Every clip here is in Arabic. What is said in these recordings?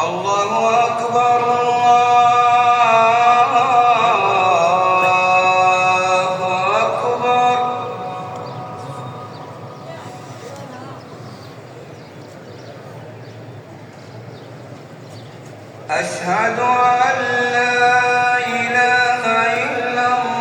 الله أكبر الله أكبر. أشهد أن لا إله إلا الله.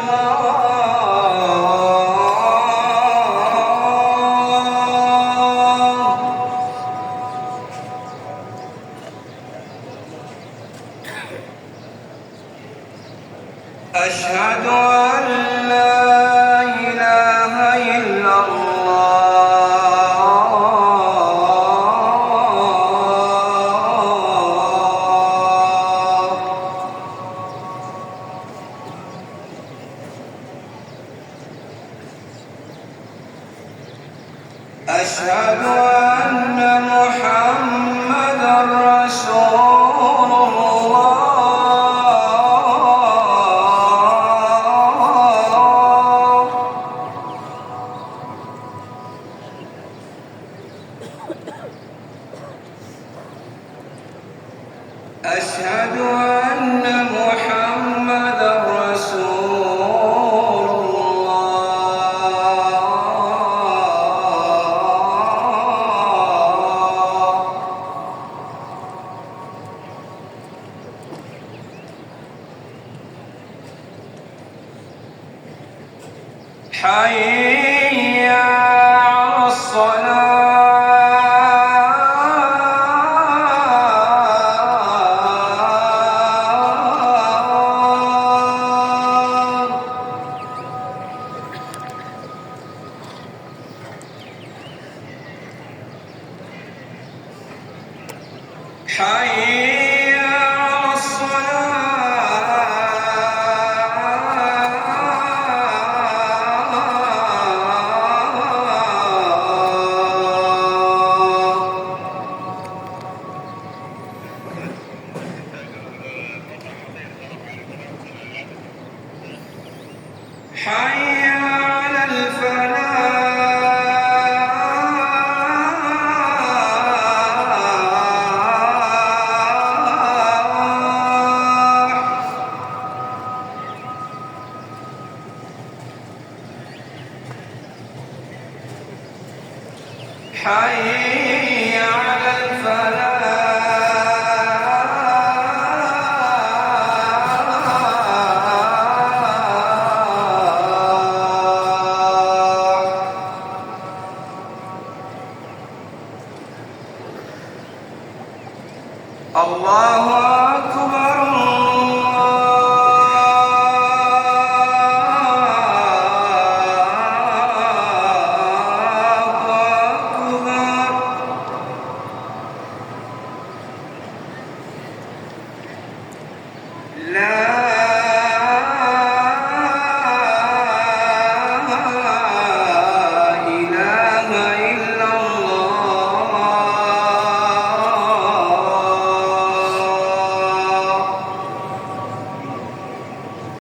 أشهد أن لا إله إلا الله. أشهد أن محمدًا رسول الله. أشهد أن محمدًا رسول الله. حي على الصلاة. حي على حي على الفلاح. حي على الفلاح. الله أكبر الله أكبر. لا